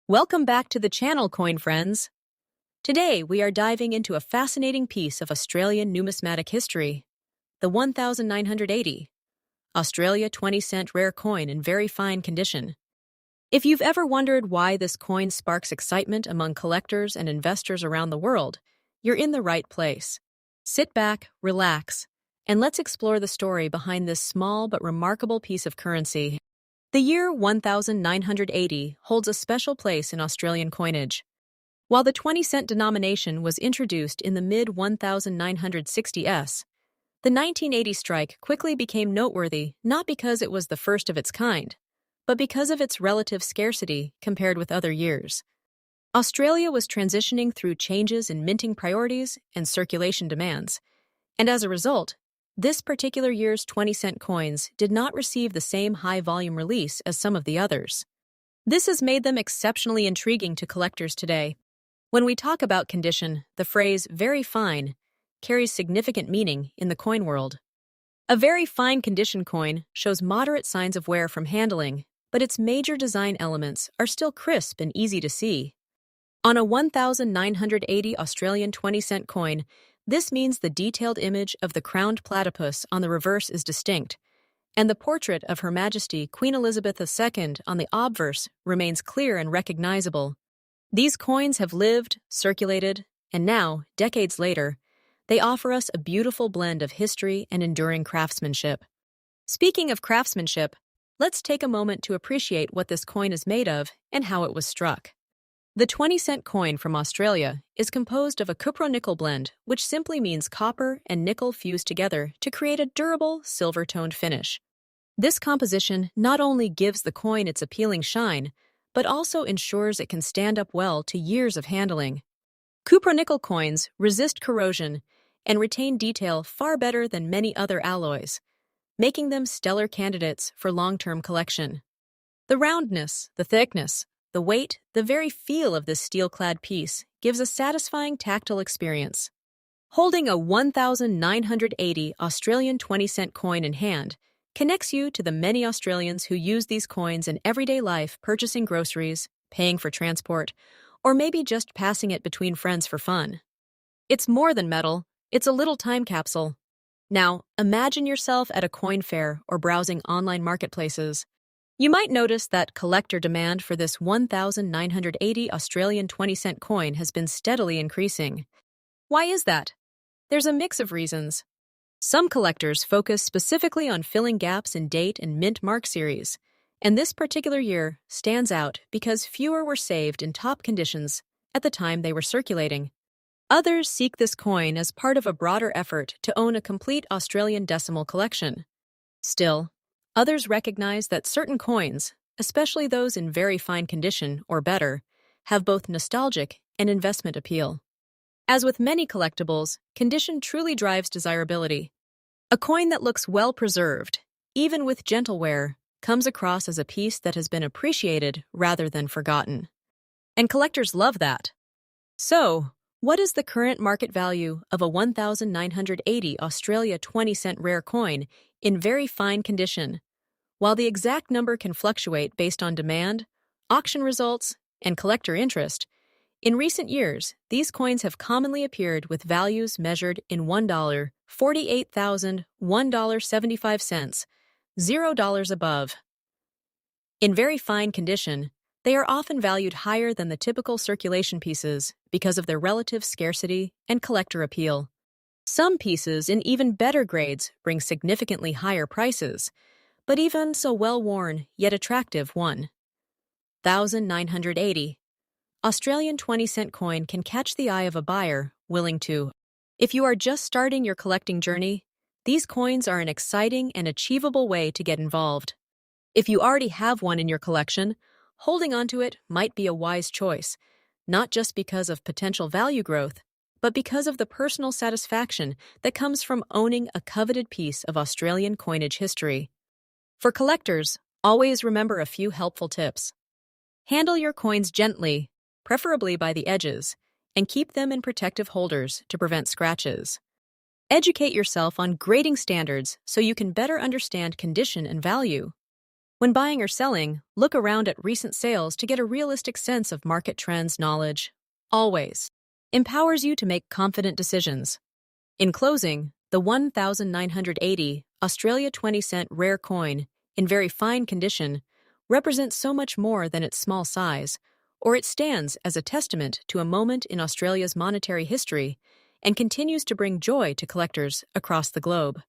Welcome back to the channel, coin friends. Today, we are diving into a fascinating piece of Australian numismatic history, the 1980 Australia 20-cent rare coin in very fine condition. If you've ever wondered why this coin sparks excitement among collectors and investors around the world, you're in the right place. Sit back, relax, and let's explore the story behind this small but remarkable piece of currency. The year 1980 holds a special place in Australian coinage. While the 20-cent denomination was introduced in the mid-1960s, the 1980 strike quickly became noteworthy not because it was the first of its kind, but because of its relative scarcity compared with other years. Australia was transitioning through changes in minting priorities and circulation demands, and as a result, this particular year's 20-cent coins did not receive the same high-volume release as some of the others. This has made them exceptionally intriguing to collectors today. When we talk about condition, the phrase very fine carries significant meaning in the coin world. A very fine condition coin shows moderate signs of wear from handling, but its major design elements are still crisp and easy to see. On a 1980 Australian 20-cent coin, this means the detailed image of the crowned platypus on the reverse is distinct, and the portrait of Her Majesty Queen Elizabeth II on the obverse remains clear and recognizable. These coins have lived, circulated, and now, decades later, they offer us a beautiful blend of history and enduring craftsmanship. Speaking of craftsmanship, let's take a moment to appreciate what this coin is made of and how it was struck. The 20-cent coin from Australia is composed of a cupro-nickel blend, which simply means copper and nickel fused together to create a durable, silver-toned finish. This composition not only gives the coin its appealing shine, but also ensures it can stand up well to years of handling. Cupro-nickel coins resist corrosion and retain detail far better than many other alloys, making them stellar candidates for long-term collection. The roundness, the thickness, the weight, the very feel of this steel-clad piece gives a satisfying tactile experience. Holding a 1980 Australian 20-cent coin in hand connects you to the many Australians who use these coins in everyday life, purchasing groceries, paying for transport, or maybe just passing it between friends for fun. It's more than metal, it's a little time capsule. Now, imagine yourself at a coin fair or browsing online marketplaces. You might notice that collector demand for this 1980 Australian 20-cent coin has been steadily increasing. Why is that? There's a mix of reasons. Some collectors focus specifically on filling gaps in date and mint mark series, and this particular year stands out because fewer were saved in top conditions at the time they were circulating. Others seek this coin as part of a broader effort to own a complete Australian decimal collection. Still, others recognize that certain coins, especially those in very fine condition or better, have both nostalgic and investment appeal. As with many collectibles, condition truly drives desirability. A coin that looks well preserved, even with gentle wear, comes across as a piece that has been appreciated rather than forgotten. And collectors love that. So, what is the current market value of a 1980 Australia 20-cent rare coin in very fine condition? While the exact number can fluctuate based on demand, auction results, and collector interest, in recent years, these coins have commonly appeared with values measured in $1, $48,000, $1.75, $0 above. In very fine condition, they are often valued higher than the typical circulation pieces because of their relative scarcity and collector appeal. Some pieces in even better grades bring significantly higher prices, but even so well-worn yet attractive 1980 Australian 20-cent coin can catch the eye of a buyer willing to. If you are just starting your collecting journey, these coins are an exciting and achievable way to get involved. If you already have one in your collection, holding onto it might be a wise choice, not just because of potential value growth, but because of the personal satisfaction that comes from owning a coveted piece of Australian coinage history. For collectors, always remember a few helpful tips. Handle your coins gently, preferably by the edges, and keep them in protective holders to prevent scratches. Educate yourself on grading standards so you can better understand condition and value. When buying or selling, look around at recent sales to get a realistic sense of market trends knowledge. Always empowers you to make confident decisions. In closing, the 1980 Australia 20-cent rare coin, in very fine condition, represents so much more than its small size, or it stands as a testament to a moment in Australia's monetary history and continues to bring joy to collectors across the globe.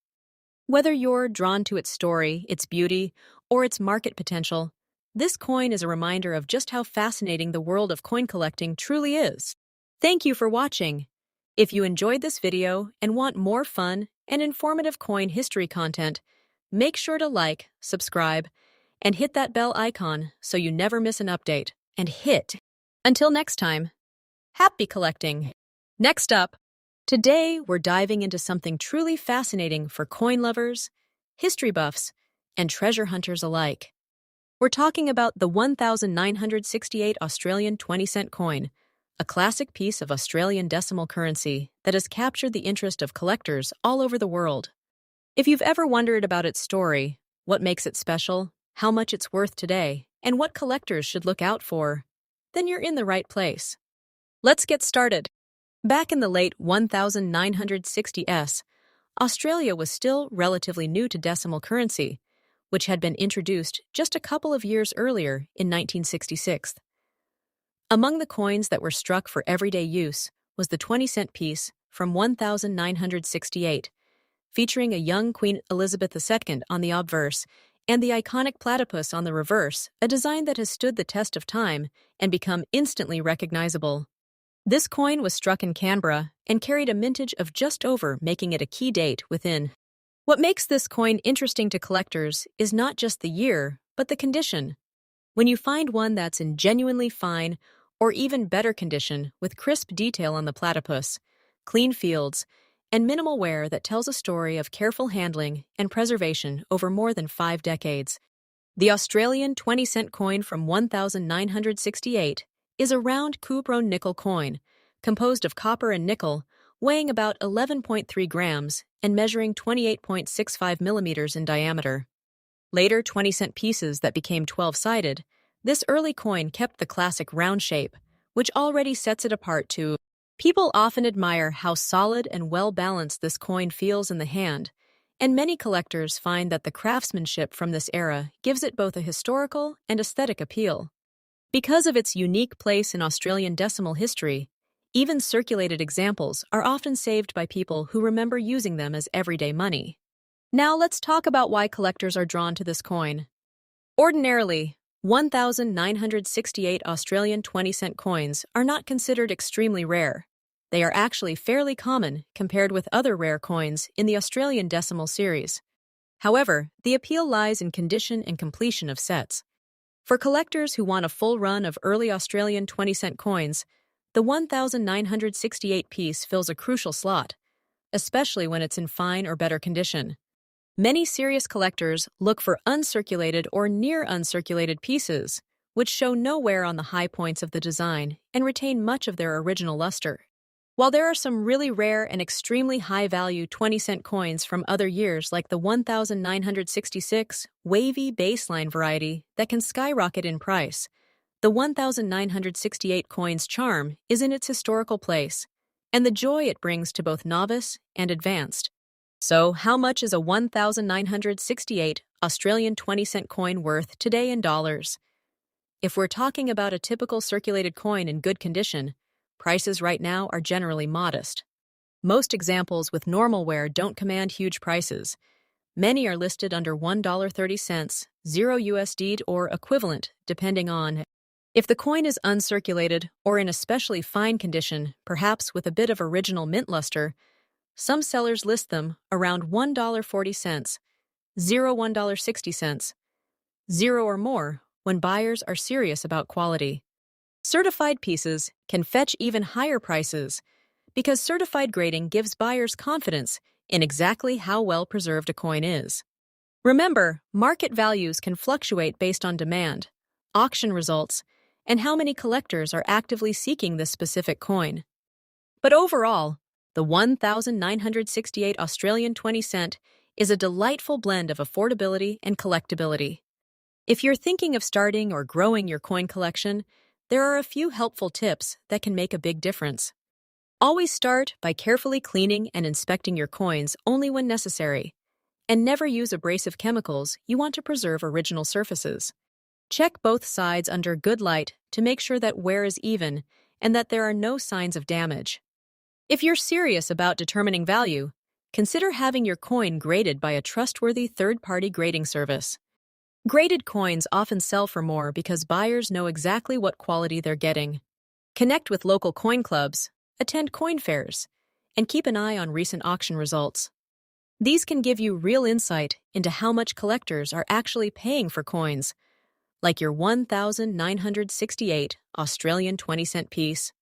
Whether you're drawn to its story, its beauty, or its market potential, this coin is a reminder of just how fascinating the world of coin collecting truly is. Thank you for watching. If you enjoyed this video and want more fun and informative coin history content, make sure to like, subscribe, and hit that bell icon so you never miss an update. And hit. Until next time, happy collecting. Next up, today we're diving into something truly fascinating for coin lovers, history buffs, and treasure hunters alike. We're talking about the 1968 Australian 20-cent coin, a classic piece of Australian decimal currency that has captured the interest of collectors all over the world. If you've ever wondered about its story, what makes it special, how much it's worth today, and what collectors should look out for, then you're in the right place. Let's get started. Back in the late 1960s, Australia was still relatively new to decimal currency, which had been introduced just a couple of years earlier in 1966. Among the coins that were struck for everyday use was the 20-cent piece from 1968, featuring a young Queen Elizabeth II on the obverse and the iconic platypus on the reverse, a design that has stood the test of time and become instantly recognizable. This coin was struck in Canberra and carried a mintage of just over, making it a key date within. What makes this coin interesting to collectors is not just the year, but the condition. When you find one that's in genuinely fine or even better condition with crisp detail on the platypus, clean fields, and minimal wear that tells a story of careful handling and preservation over more than 5 decades. The Australian 20-cent coin from 1968 is a round Couperon nickel coin, composed of copper and nickel, weighing about 11.3 grams and measuring 28.65 millimeters in diameter. Later 20-cent pieces that became 12-sided, this early coin kept the classic round shape, which already sets it apart too. People often admire how solid and well-balanced this coin feels in the hand, and many collectors find that the craftsmanship from this era gives it both a historical and aesthetic appeal. Because of its unique place in Australian decimal history, even circulated examples are often saved by people who remember using them as everyday money. Now let's talk about why collectors are drawn to this coin. Ordinarily, 1968 Australian 20-cent coins are not considered extremely rare. They are actually fairly common compared with other rare coins in the Australian decimal series. However, the appeal lies in condition and completion of sets. For collectors who want a full run of early Australian 20-cent coins, the 1968 piece fills a crucial slot, especially when it's in fine or better condition. Many serious collectors look for uncirculated or near uncirculated pieces, which show no wear on the high points of the design and retain much of their original luster. While there are some really rare and extremely high-value 20-cent coins from other years like the 1966 wavy baseline variety that can skyrocket in price, the 1968 coin's charm is in its historical place and the joy it brings to both novice and advanced. So, how much is a 1968 Australian 20-cent coin worth today in dollars? If we're talking about a typical circulated coin in good condition, prices right now are generally modest. Most examples with normal wear don't command huge prices. Many are listed under $1.30, $0 or equivalent, depending on if the coin is uncirculated or in especially fine condition, perhaps with a bit of original mint luster. Some sellers list them around $1.40, $1.60, 0 or more when buyers are serious about quality. Certified pieces can fetch even higher prices because certified grading gives buyers confidence in exactly how well preserved a coin is. Remember, market values can fluctuate based on demand, auction results, and how many collectors are actively seeking this specific coin. But overall, the 1968 Australian 20 cent is a delightful blend of affordability and collectability. If you're thinking of starting or growing your coin collection, there are a few helpful tips that can make a big difference. Always start by carefully cleaning and inspecting your coins only when necessary, and never use abrasive chemicals. You want to preserve original surfaces. Check both sides under good light to make sure that wear is even and that there are no signs of damage. If you're serious about determining value, consider having your coin graded by a trustworthy third-party grading service. Graded coins often sell for more because buyers know exactly what quality they're getting. Connect with local coin clubs, attend coin fairs, and keep an eye on recent auction results. These can give you real insight into how much collectors are actually paying for coins, like your 1,968 Australian 20-cent piece.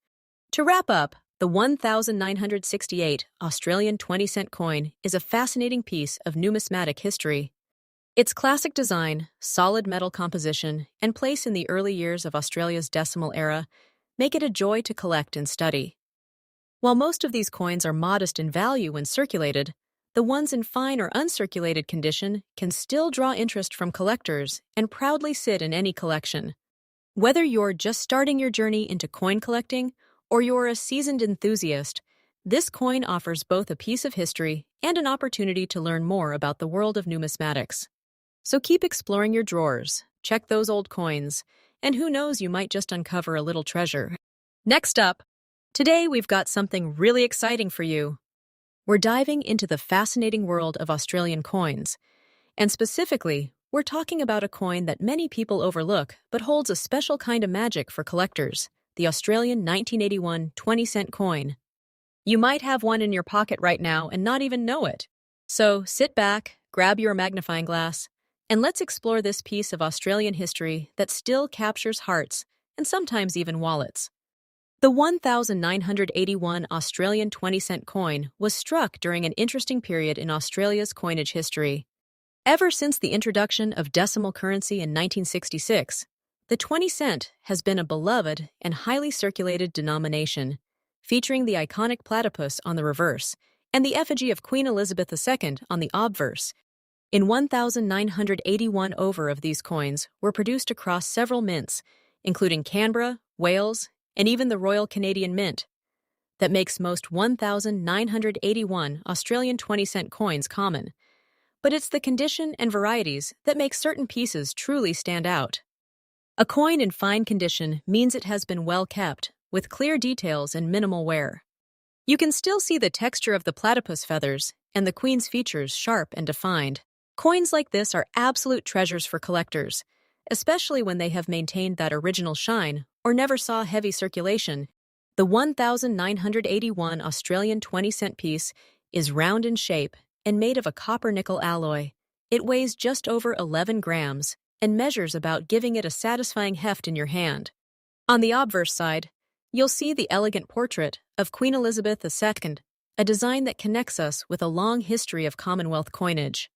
To wrap up, the 1,968 Australian 20-cent coin is a fascinating piece of numismatic history. Its classic design, solid metal composition, and place in the early years of Australia's decimal era make it a joy to collect and study. While most of these coins are modest in value when circulated, the ones in fine or uncirculated condition can still draw interest from collectors and proudly sit in any collection. Whether you're just starting your journey into coin collecting or you're a seasoned enthusiast, this coin offers both a piece of history and an opportunity to learn more about the world of numismatics. So keep exploring your drawers, check those old coins, and who knows, you might just uncover a little treasure. Next up, today we've got something really exciting for you. We're diving into the fascinating world of Australian coins, and specifically, we're talking about a coin that many people overlook but holds a special kind of magic for collectors, the Australian 1981 20-cent coin. You might have one in your pocket right now and not even know it. So sit back, grab your magnifying glass, and let's explore this piece of Australian history that still captures hearts and sometimes even wallets. The 1,981 Australian 20-cent coin was struck during an interesting period in Australia's coinage history. Ever since the introduction of decimal currency in 1966, the 20 cent has been a beloved and highly circulated denomination, featuring the iconic platypus on the reverse and the effigy of Queen Elizabeth II on the obverse. In 1,981 over of these coins were produced across several mints, including Canberra, Wales, and even the Royal Canadian Mint. That makes most 1,981 Australian 20-cent coins common. But it's the condition and varieties that make certain pieces truly stand out. A coin in fine condition means it has been well kept, with clear details and minimal wear. You can still see the texture of the platypus feathers and the queen's features sharp and defined. Coins like this are absolute treasures for collectors, especially when they have maintained that original shine or never saw heavy circulation. The 1,981 Australian 20-cent piece is round in shape and made of a copper-nickel alloy. It weighs just over 11 grams and measures about, giving it a satisfying heft in your hand. On the obverse side, you'll see the elegant portrait of Queen Elizabeth II, a design that connects us with a long history of Commonwealth coinage.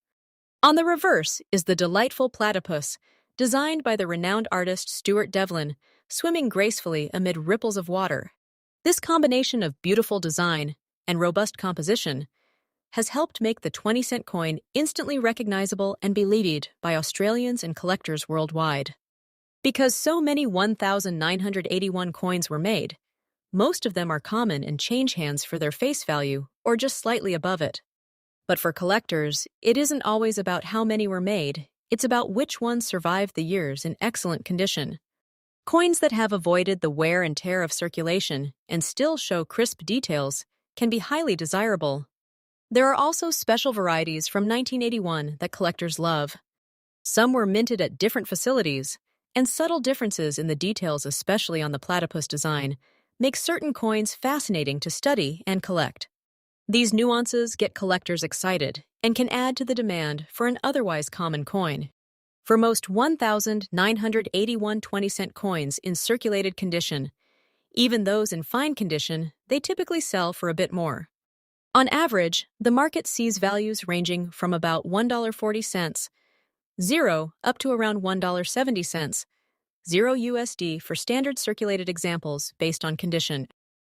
On the reverse is the delightful platypus, designed by the renowned artist Stuart Devlin, swimming gracefully amid ripples of water. This combination of beautiful design and robust composition has helped make the 20-cent coin instantly recognizable and beloved by Australians and collectors worldwide. Because so many 1,981 coins were made, most of them are common and change hands for their face value or just slightly above it. But for collectors, it isn't always about how many were made, it's about which ones survived the years in excellent condition. Coins that have avoided the wear and tear of circulation and still show crisp details can be highly desirable. There are also special varieties from 1981 that collectors love. Some were minted at different facilities, and subtle differences in the details, especially on the platypus design, make certain coins fascinating to study and collect. These nuances get collectors excited and can add to the demand for an otherwise common coin. For most 1,981 20-cent coins in circulated condition, even those in fine condition, they typically sell for a bit more. On average, the market sees values ranging from about $1.40, zero, up to around $1.70, zero USD for standard circulated examples based on condition.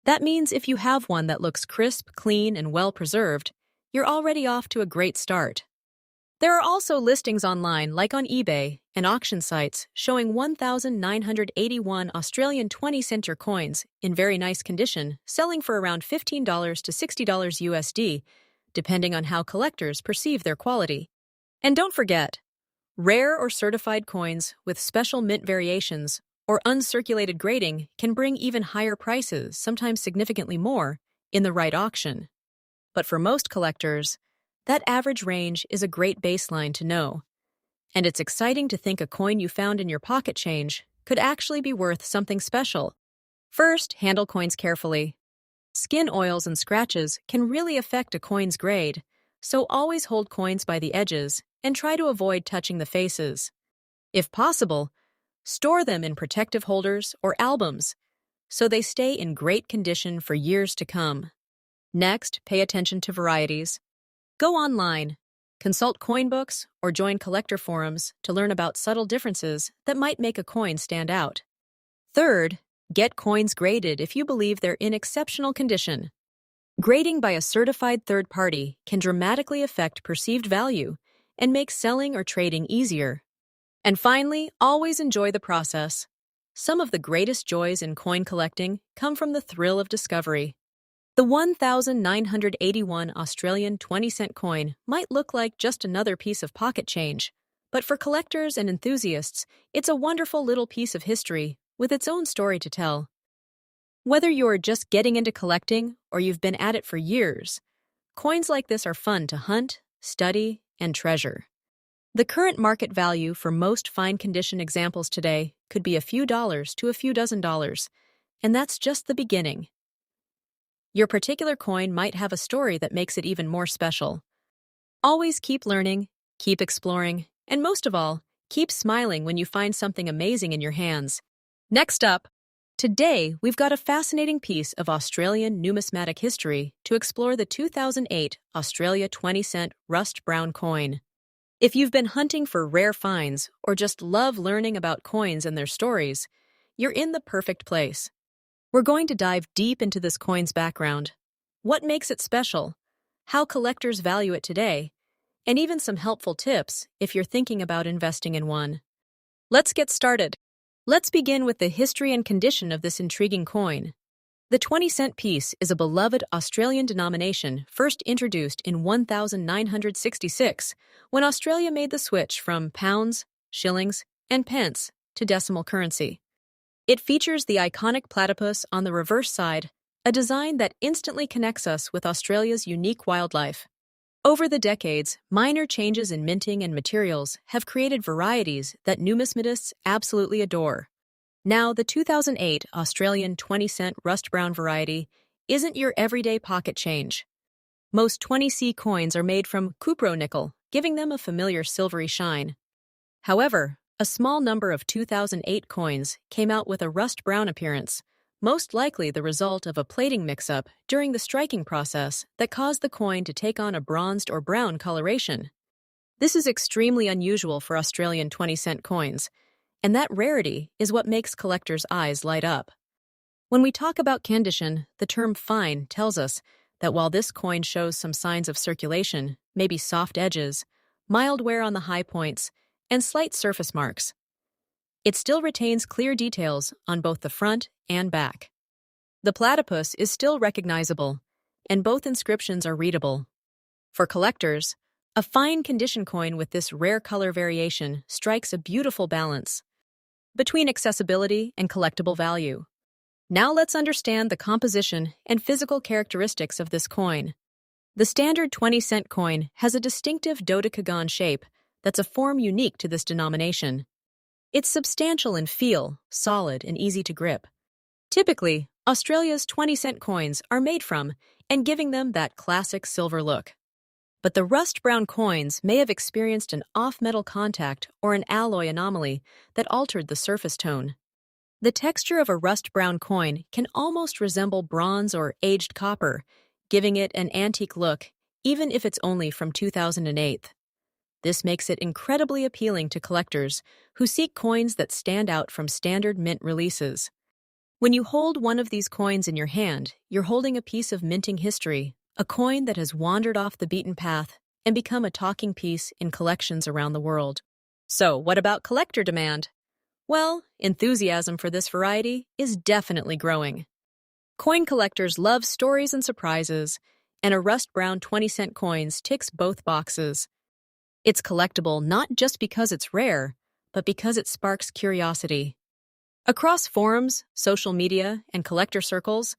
That means if you have one that looks crisp, clean, and well preserved, you're already off to a great start. There are also listings online, like on eBay and auction sites, showing 1,981 Australian 20-center coins in very nice condition, selling for around $15 to $60 USD, depending on how collectors perceive their quality. And don't forget, rare or certified coins with special mint variations or uncirculated grading can bring even higher prices, sometimes significantly more, in the right auction. But for most collectors, that average range is a great baseline to know. And it's exciting to think a coin you found in your pocket change could actually be worth something special. First, handle coins carefully. Skin oils and scratches can really affect a coin's grade, so always hold coins by the edges and try to avoid touching the faces. If possible, store them in protective holders or albums so they stay in great condition for years to come. Next, pay attention to varieties. Go online, consult coin books, or join collector forums to learn about subtle differences that might make a coin stand out. Third, get coins graded if you believe they're in exceptional condition. Grading by a certified third party can dramatically affect perceived value and make selling or trading easier. And finally, always enjoy the process. Some of the greatest joys in coin collecting come from the thrill of discovery. The 1,981 Australian 20-cent coin might look like just another piece of pocket change, but for collectors and enthusiasts, it's a wonderful little piece of history with its own story to tell. Whether you're just getting into collecting or you've been at it for years, coins like this are fun to hunt, study, and treasure. The current market value for most fine-condition examples today could be a few dollars to a few dozen dollars, and that's just the beginning. Your particular coin might have a story that makes it even more special. Always keep learning, keep exploring, and most of all, keep smiling when you find something amazing in your hands. Next up, today we've got a fascinating piece of Australian numismatic history to explore the 2008 Australia 20-cent rust brown coin. If you've been hunting for rare finds or just love learning about coins and their stories, you're in the perfect place. We're going to dive deep into this coin's background, what makes it special, how collectors value it today, and even some helpful tips if you're thinking about investing in one. Let's get started. Let's begin with the history and condition of this intriguing coin. The 20-cent piece is a beloved Australian denomination first introduced in 1966, when Australia made the switch from pounds, shillings, and pence to decimal currency. It features the iconic platypus on the reverse side, a design that instantly connects us with Australia's unique wildlife. Over the decades, minor changes in minting and materials have created varieties that numismatists absolutely adore. Now, the 2008 Australian 20-cent rust brown variety isn't your everyday pocket change. Most 20C coins are made from cupronickel, giving them a familiar silvery shine. However, a small number of 2008 coins came out with a rust brown appearance, most likely the result of a plating mix-up during the striking process that caused the coin to take on a bronzed or brown coloration. This is extremely unusual for Australian 20-cent coins, and that rarity is what makes collectors' eyes light up. When we talk about condition, the term fine tells us that while this coin shows some signs of circulation, maybe soft edges, mild wear on the high points, and slight surface marks, it still retains clear details on both the front and back. The platypus is still recognizable, and both inscriptions are readable. For collectors, a fine condition coin with this rare color variation strikes a beautiful balance between accessibility and collectible value. Now let's understand the composition and physical characteristics of this coin. The standard 20-cent coin has a distinctive dodecagon shape that's a form unique to this denomination. It's substantial in feel, solid, and easy to grip. Typically, Australia's 20-cent coins are made from and giving them that classic silver look. But the rust brown coins may have experienced an off-metal contact or an alloy anomaly that altered the surface tone. The texture of a rust brown coin can almost resemble bronze or aged copper, giving it an antique look, even if it's only from 2008. This makes it incredibly appealing to collectors who seek coins that stand out from standard mint releases. When you hold one of these coins in your hand, you're holding a piece of minting history, a coin that has wandered off the beaten path and become a talking piece in collections around the world. So, what about collector demand? Well, enthusiasm for this variety is definitely growing. Coin collectors love stories and surprises, and a rust brown 20-cent coins ticks both boxes. It's collectible not just because it's rare, but because it sparks curiosity. Across forums, social media, and collector circles,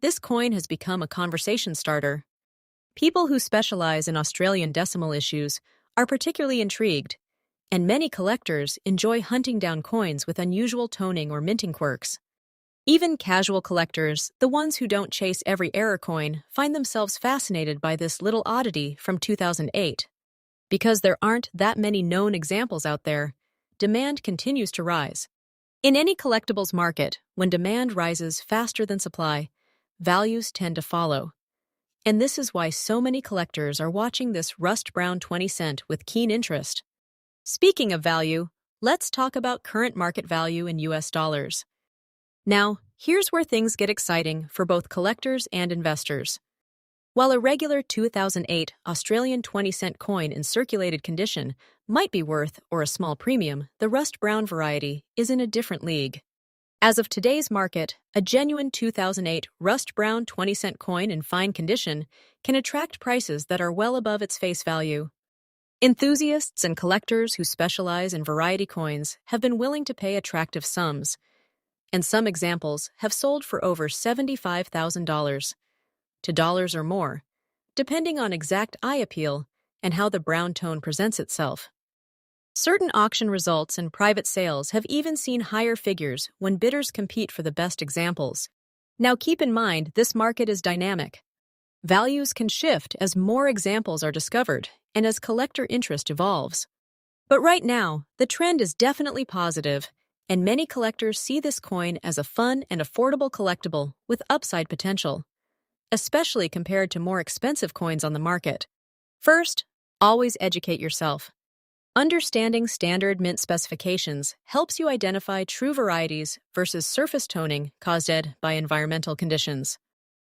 this coin has become a conversation starter. People who specialize in Australian decimal issues are particularly intrigued, and many collectors enjoy hunting down coins with unusual toning or minting quirks. Even casual collectors, the ones who don't chase every error coin, find themselves fascinated by this little oddity from 2008. Because there aren't that many known examples out there, demand continues to rise. In any collectibles market, when demand rises faster than supply, values tend to follow. And this is why so many collectors are watching this rust-brown 20-cent with keen interest. Speaking of value, let's talk about current market value in US dollars. Now, here's where things get exciting for both collectors and investors. While a regular 2008 Australian 20-cent coin in circulated condition might be worth or a small premium, the rust-brown variety is in a different league. As of today's market, a genuine 2008 rust-brown 20-cent coin in fine condition can attract prices that are well above its face value. Enthusiasts and collectors who specialize in variety coins have been willing to pay attractive sums, and some examples have sold for over $75,000 to dollars or more, depending on exact eye appeal and how the brown tone presents itself. Certain auction results and private sales have even seen higher figures when bidders compete for the best examples. Now keep in mind, this market is dynamic. Values can shift as more examples are discovered and as collector interest evolves. But right now, the trend is definitely positive, and many collectors see this coin as a fun and affordable collectible with upside potential, especially compared to more expensive coins on the market. First, always educate yourself. Understanding standard mint specifications helps you identify true varieties versus surface toning caused by environmental conditions.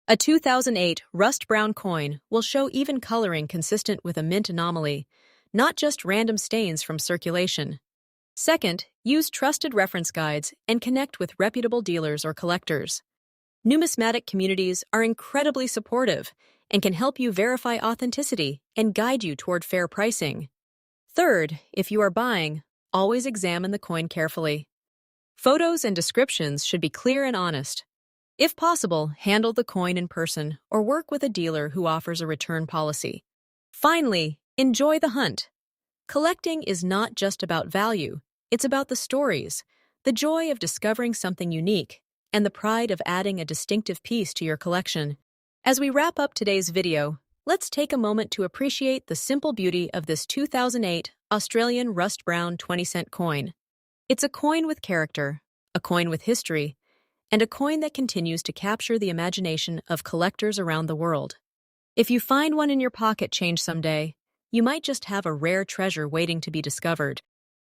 A 2008 rust brown coin will show even coloring consistent with a mint anomaly, not just random stains from circulation. Second, use trusted reference guides and connect with reputable dealers or collectors. Numismatic communities are incredibly supportive and can help you verify authenticity and guide you toward fair pricing. Third, if you are buying, always examine the coin carefully. Photos and descriptions should be clear and honest. If possible, handle the coin in person or work with a dealer who offers a return policy. Finally, enjoy the hunt. Collecting is not just about value, it's about the stories, the joy of discovering something unique, and the pride of adding a distinctive piece to your collection. As we wrap up today's video, let's take a moment to appreciate the simple beauty of this 2008 Australian rust brown 20-cent coin. It's a coin with character, a coin with history, and a coin that continues to capture the imagination of collectors around the world. If you find one in your pocket change someday, you might just have a rare treasure waiting to be discovered.